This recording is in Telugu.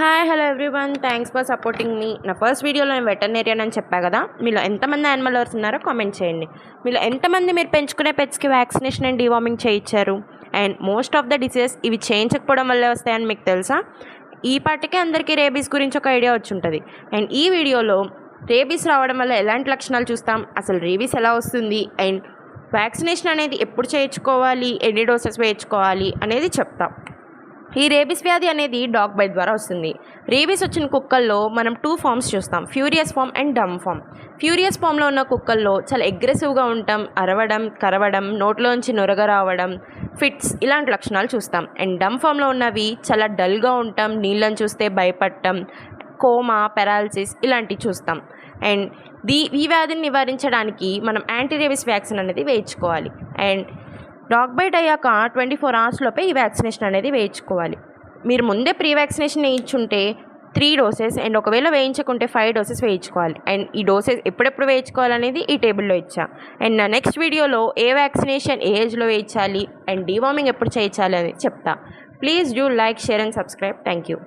Hi hello everyone, thanks for supporting me. నా ఫస్ట్ వీడియోలో నేను వెటర్నేరియన్ అని చెప్పా కదా. మీలో ఎంతమంది యానిమల్ లవర్స్ ఉన్నారో కామెంట్ చేయండి. మీలో ఎంతమంది మీరు పెంచుకునే పెట్స్కి వ్యాక్సినేషన్ అండ్ డీవార్మింగ్ చేయించారు? And most of the diseases ఇవి చేయించకపోవడం వల్లే వస్తాయని మీకు తెలుసా? ఈ పాటికే అందరికీ రేబీస్ గురించి ఒక ఐడియా వచ్చి ఉంటుంది. అండ్ ఈ వీడియోలో రేబీస్ రావడం వల్ల ఎలాంటి లక్షణాలు చూస్తాం, అసలు రేబీస్ ఎలా వస్తుంది, అండ్ వ్యాక్సినేషన్ అనేది ఎప్పుడు చేయించుకోవాలి, ఎన్ని డోసెస్ వేయించుకోవాలి అనేది చెప్తాం. ఈ రేబీస్ వ్యాధి అనేది డాగ్ బైట్ ద్వారా వస్తుంది. రేబీస్ వచ్చిన కుక్కల్లో మనం 2 ఫామ్స్ చూస్తాం, furious form and dumb form. Furious ఫామ్లో ఉన్న కుక్కల్లో చాలా అగ్రెసివ్గా ఉంటాం, అరవడం, కరవడం, నోట్లోంచి నొరగ రావడం, ఫిట్స్ ఇలాంటి లక్షణాలు చూస్తాం. అండ్ డమ్ ఫామ్లో ఉన్నవి చాలా డల్గా ఉంటాం, నీళ్ళని చూస్తే భయపడటం, కోమా, పెరాలసిస్ ఇలాంటివి చూస్తాం. అండ్ ఈ వ్యాధిని నివారించడానికి మనం యాంటీ రేబీస్ వ్యాక్సిన్ అనేది వేయించుకోవాలి. అండ్ డాగ్ బైట్ అయ్యాక 24 hours లోపే ఈ వ్యాక్సినేషన్ అనేది వేయించుకోవాలి. మీరు ముందే ప్రీ వ్యాక్సినేషన్ వేయించుంటే 3 డోసెస్, అండ్ ఒకవేళ వేయించకుంటే 5 డోసెస్ వేయించుకోవాలి. అండ్ ఈ డోసెస్ ఎప్పుడెప్పుడు వేయించుకోవాలనేది ఈ టేబుల్లో ఇచ్చా. అండ్ నా నెక్స్ట్ వీడియోలో ఏ వ్యాక్సినేషన్ ఏ ఏజ్లో వేయించాలి అండ్ డీవార్మింగ్ ఎప్పుడు చేయించాలి అని చెప్తా. Please do like, share and subscribe. Thank you.